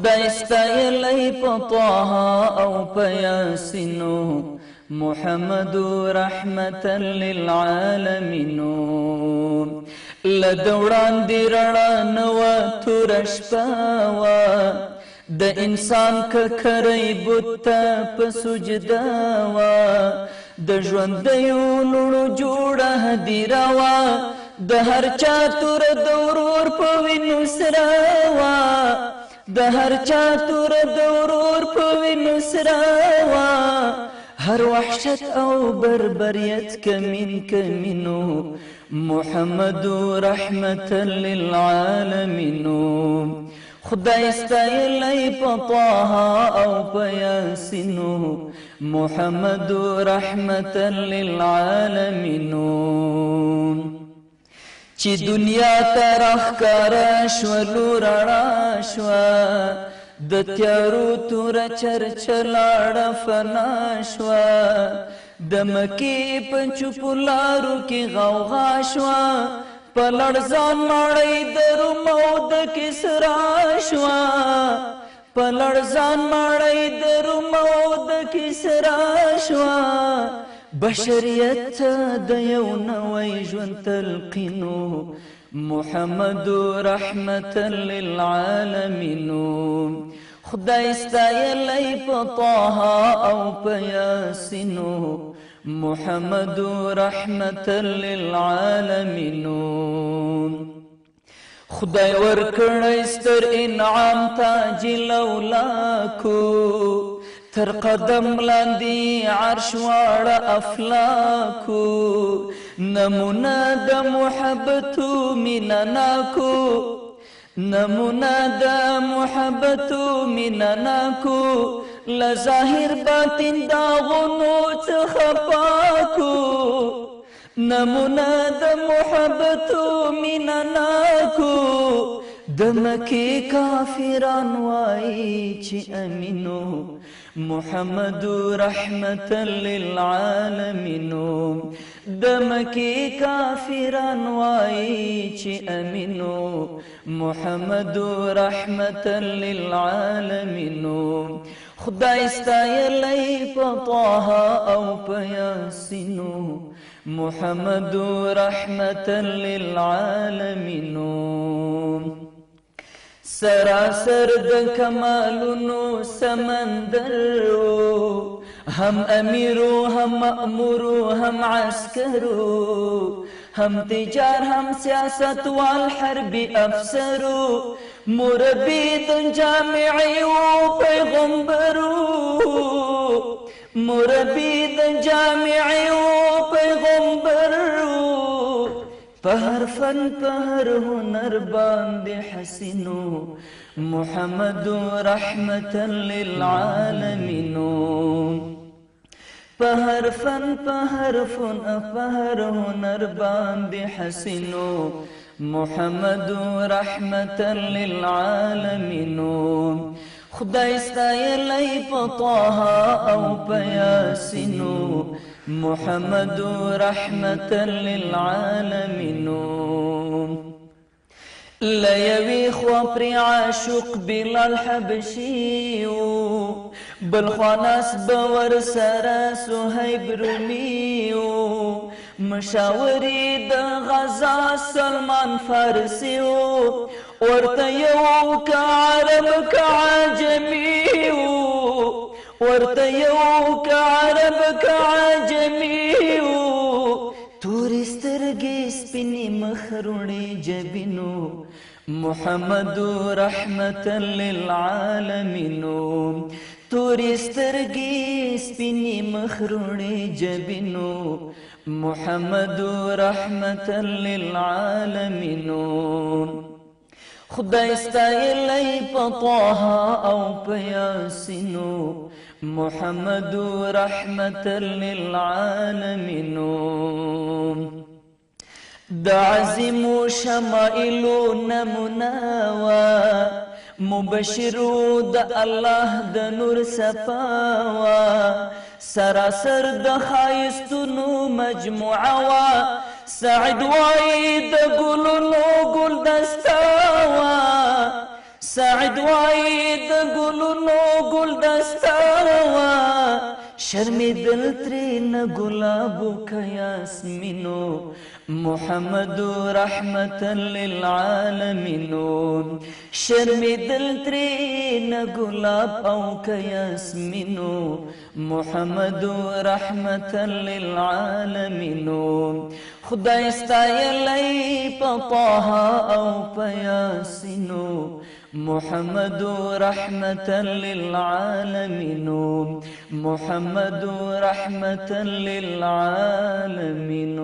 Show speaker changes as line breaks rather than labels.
دایستایلی په طه او په یاسینو محمد رحمتا للعالمین لد وړاندې رڼا نه وه توره شپه وه د انسان ککری بت ته په سجده وه د ژوندیو لوڼو جوړه هدیره وه د هر چا توره د ورور په وینو سره وه د هر چا توره د ورور په وینو سره وه هر وحشت او بربریت کمین کمینو محمد رحمتا للعالمین خدای ستایلی په طه او په یاسینو محمد رحمتا للعالمین چې دنیا ته راښکاره شوه لو رڼا شوه د تیارو توره چرچه لاړه فنا شوه د مکې په چوپو لارو کې غوغا شوه په لړزان نړۍ د روم او د کسرا شوه په لړزان نړۍ د روم او د کسرا شوه بشریت د یو نوی ژوند تلقینو محمد رحمتا للعالمین خدای ستایلی په طه او په یاسینو محمد رحمتا للعالمین خدای ورکړی ستر انعام تاج لولاکو تر قدم لاندې عرش واړه افلاکو نمونه د محبتو مینناکو نمونه د محبتو مینناکو لظاهر باطن داغونو څخه پاکو نمونه د محبتو مینناکو د مکې کافران وایي چې امینو محمد رحمتا للعالمین د مکې کافران وایي چې امینو محمد رحمتا للعالمین خدای ستایلی په طه او په یاسینو محمد رحمتا للعالمین سراسر د کمالونو سمندر هم امیرو هم مأمورو هم عسکرو هم تجار هم سیاست والحربی افسرو مربی د جامعی و پیغمبرو مربی د جامعی و پیغمبرو په هر فن په هر هنر باندې حسینو محمد رحمتا للعالمین په هر فن په هر هنر باندې حسینو محمد رحمتا للعالمین خدای ستایلی په طه او په یاسینو محمد رحمتا للعالمین لیوی خوا پری عاشق بلال حبشیو بلخواناس بور سره صهیب رومیو مشاوری د غزا سلمان فارسیو ورته یو که عرب که عجمیو ورته یو که عرب که عجمیو تورې سترګې سپینې مخ روڼې جبینو محمد رحمتا للعالمین تورې سترګې سپینې مخ روڼې جبینو محمد رحمتا للعالمین خدای ستایلی په طه او په یاسینو محمد رحمتا للعالمین د عظیمو شمائلو نمونه وه مبشرو د الله د نور صفا وه سراسر د ښایستونو مجموعه وه سعد وایي د ګلونو ګلدسته وه سعد وای د ګلونو ګلدستا شرمېدل ترېنه ګلابو که یاسمینو محمد رحمة للعالمین شرمېدل ترېنه ګلاب او که یاسمینو محمد رحمة للعالمین خدای ستایلی په طه او په یاسینو محمد رحمة للعالمين محمد رحمة للعالمين